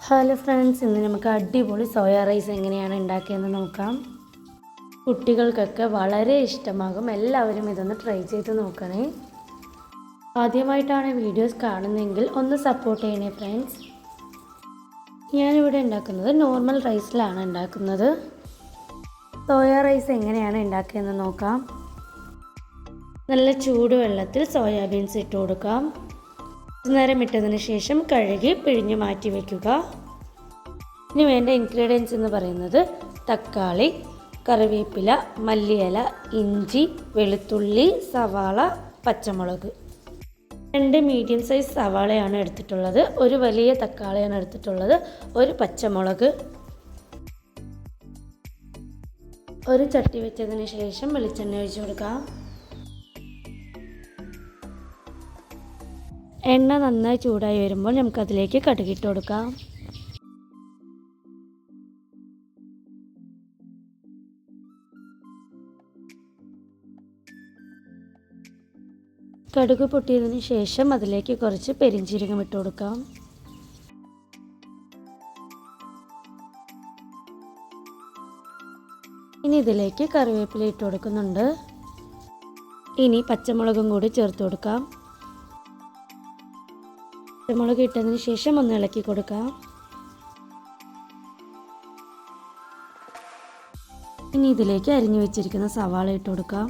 Hello friends, ഇന്ന് നമുക്ക് അടിപൊളി സോയ റൈസ് എങ്ങനെയാണ് ഉണ്ടാക്കിയതെന്ന് നോക്കാം. കുട്ടികൾക്കൊക്കെ വളരെ ഇഷ്ടമാകും. എല്ലാവരും ഇതൊന്ന് ട്രൈ ചെയ്ത് നോക്കണേ. ആദ്യമായിട്ടാണ് വീഡിയോസ് കാണുന്നതെങ്കിൽ ഒന്ന് സപ്പോർട്ട് ചെയ്യണേ ഫ്രണ്ട്സ്. ഞാനിവിടെ ഉണ്ടാക്കുന്നത് നോർമൽ റൈസിലാണ് ഉണ്ടാക്കുന്നത്. സോയ റൈസ് എങ്ങനെയാണ് ഉണ്ടാക്കിയതെന്ന് നോക്കാം. നല്ല ചൂടുവെള്ളത്തിൽ സോയാബീൻസ് ഇട്ട് കൊടുക്കാം. നേരം ഇട്ടതിന് ശേഷം കഴുകി പിഴിഞ്ഞ് മാറ്റി വയ്ക്കുക. ഇനി വേണ്ട ഇൻഗ്രീഡിയൻസ് എന്ന് പറയുന്നത് തക്കാളി, കറിവേപ്പില, മല്ലിയില, ഇഞ്ചി, വെളുത്തുള്ളി, സവാള, പച്ചമുളക്. 2 മീഡിയം സൈസ് സവാളയാണ് എടുത്തിട്ടുള്ളത്, ഒരു വലിയ തക്കാളിയാണ് എടുത്തിട്ടുള്ളത്, ഒരു പച്ചമുളക്. ഒരു ചട്ടി വെച്ചതിന് ശേഷം വെളിച്ചെണ്ണ ഒഴിച്ചു കൊടുക്കാം. എണ്ണ നന്നായി ചൂടായി വരുമ്പോൾ നമുക്കതിലേക്ക് കടുകിട്ട് കൊടുക്കാം. കടുക് പൊട്ടിയതിന് ശേഷം അതിലേക്ക് കുറച്ച് പെരിഞ്ജീരകം ഇട്ട് കൊടുക്കാം. ഇനി ഇതിലേക്ക് കറിവേപ്പില ഇട്ട് കൊടുക്കുന്നുണ്ട്. ഇനി പച്ചമുളകും കൂടി ചേർത്ത് കൊടുക്കാം. പച്ചമുളക് ഇട്ടതിന് ശേഷം ഒന്ന് ഇളക്കി കൊടുക്കാം. ഇനി ഇതിലേക്ക് അരിഞ്ഞു വെച്ചിരിക്കുന്ന സവാള ഇട്ട് കൊടുക്കാം.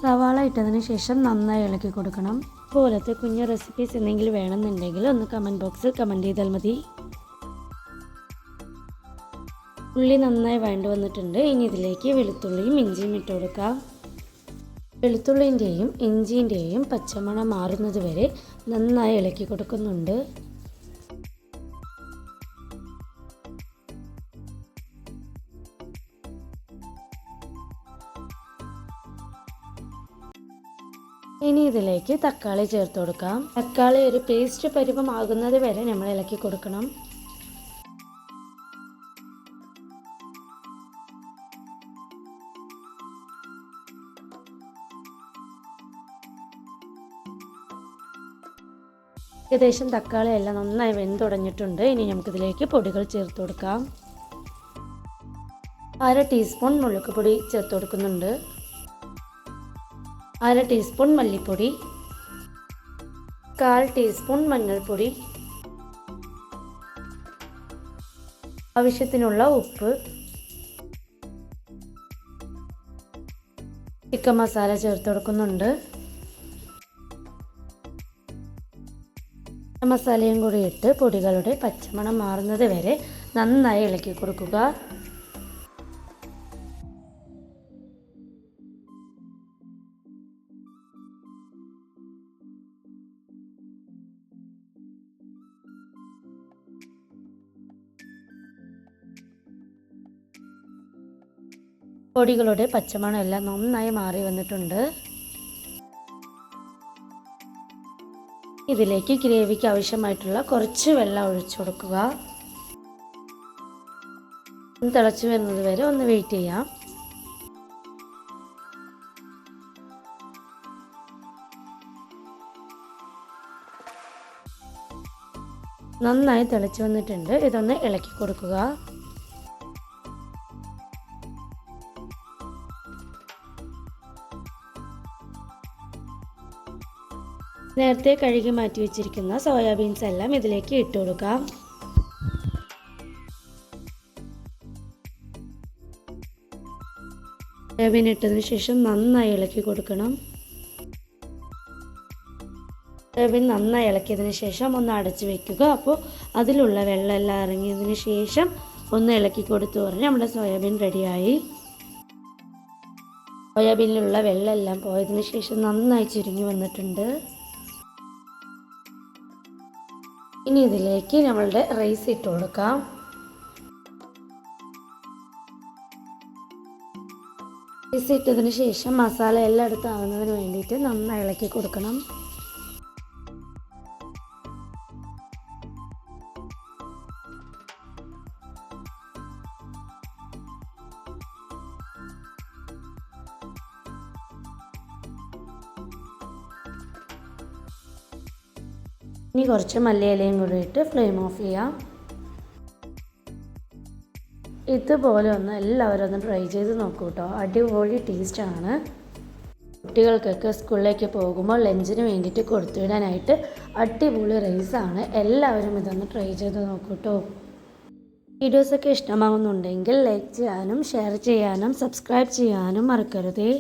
സവാള ഇട്ടതിന് ശേഷം നന്നായി ഇളക്കി കൊടുക്കണം. പോലത്തെ കുഞ്ഞു റെസിപ്പീസ് എന്തെങ്കിലും വേണമെന്നുണ്ടെങ്കിൽ ഒന്ന് കമൻറ്റ് ബോക്സിൽ കമൻറ്റ് ചെയ്താൽ മതി. ഉള്ളി നന്നായി വഴണ്ട് വന്നിട്ടുണ്ട്. ഇനി ഇതിലേക്ക് വെളുത്തുള്ളിയും ഇഞ്ചിയും ഇട്ട് കൊടുക്കാം. വെളുത്തുള്ളിൻ്റെയും ഇഞ്ചിൻ്റെയും പച്ചമണം മാറുന്നത് വരെ നന്നായി ഇളക്കി കൊടുക്കുന്നുണ്ട്. ഇനി ഇതിലേക്ക് തക്കാളി ചേർത്ത് കൊടുക്കാം. തക്കാളി ഒരു പേസ്റ്റ് പരുവമാകുന്നത് വരെ നമ്മൾ ഇളക്കി കൊടുക്കണം. ഏകദേശം തക്കാളി എല്ലാം നന്നായി വെന്തുടഞ്ഞിട്ടുണ്ട്. ഇനി നമുക്കിതിലേക്ക് പൊടികൾ ചേർത്ത് കൊടുക്കാം. 1/2 ടീസ്പൂൺ മുളക് പൊടി ചേർത്ത് കൊടുക്കുന്നുണ്ട്. 1/2 ടീസ്പൂൺ മല്ലിപ്പൊടി, 1/4 ടീസ്പൂൺ മഞ്ഞൾപ്പൊടി, ആവശ്യത്തിനുള്ള ഉപ്പ്, ചിക്കൻ മസാല ചേർത്ത് കൊടുക്കുന്നുണ്ട്. മസാലയും കൂടി ഇട്ട് പൊടികളുടെ പച്ചമണം മാറുന്നത് വരെ നന്നായി ഇളക്കി കൊടുക്കുക. പൊടികളുടെ പച്ചമണം എല്ലാം നന്നായി മാറി വന്നിട്ടുണ്ട്. ഇതിലേക്ക് ഗ്രേവിക്ക് ആവശ്യമായിട്ടുള്ള കുറച്ച് വെള്ളം ഒഴിച്ചു കൊടുക്കുക. തിളച്ചു വരുന്നത് വരെ ഒന്ന് വെയിറ്റ് ചെയ്യാം. നന്നായി തിളച്ചു വന്നിട്ടുണ്ട്. ഇതൊന്ന് ഇളക്കി കൊടുക്കുക. നേരത്തെ കഴുകി മാറ്റി വെച്ചിരിക്കുന്ന സോയാബീൻസ് എല്ലാം ഇതിലേക്ക് ഇട്ട് കൊടുക്കാം. സോയാബീൻ ഇട്ടതിന് ശേഷം നന്നായി ഇളക്കി കൊടുക്കണം. സോയാബീൻ നന്നായി ഇളക്കിയതിന് ശേഷം ഒന്ന് അടച്ചു വെക്കുക. അപ്പോൾ അതിലുള്ള വെള്ളമെല്ലാം ഇറങ്ങിയതിന് ശേഷം ഒന്ന് ഇളക്കി കൊടുത്തു പറഞ്ഞ് നമ്മുടെ സോയാബീൻ റെഡിയായി. സോയാബീനിലുള്ള വെള്ളമെല്ലാം പോയതിന് ശേഷം നന്നായി ചുരുങ്ങി വന്നിട്ടുണ്ട്. ഇനി ഇതിലേക്ക് നമ്മളുടെ റൈസ് ഇട്ട് കൊടുക്കാം. റൈസ് ഇട്ടതിന് ശേഷം മസാല എല്ലായിടത്തും ആവുന്നതിന് വേണ്ടിയിട്ട് നന്നായി ഇളക്കി കൊടുക്കണം. ഇനി കുറച്ച് മല്ലിയിലയും കൂടി ഇട്ട് ഫ്ലെയിം ഓഫ് ചെയ്യാം. ഇതുപോലെ ഒന്ന് എല്ലാവരും ഒന്ന് ട്രൈ ചെയ്ത് നോക്കൂ കേട്ടോ. അടിപൊളി ടേസ്റ്റാണ്. കുട്ടികൾക്കൊക്കെ സ്കൂളിലേക്ക് പോകുമ്പോൾ ലഞ്ചിന് വേണ്ടിയിട്ട് കൊടുത്തുവിടാനായിട്ട് അടിപൊളി റൈസാണ്. എല്ലാവരും ഇതൊന്ന് ട്രൈ ചെയ്ത് നോക്കൂ കേട്ടോ. വീഡിയോസൊക്കെ ഇഷ്ടമാകുന്നുണ്ടെങ്കിൽ ലൈക്ക് ചെയ്യാനും ഷെയർ ചെയ്യാനും സബ്സ്ക്രൈബ് ചെയ്യാനും മറക്കരുതേ.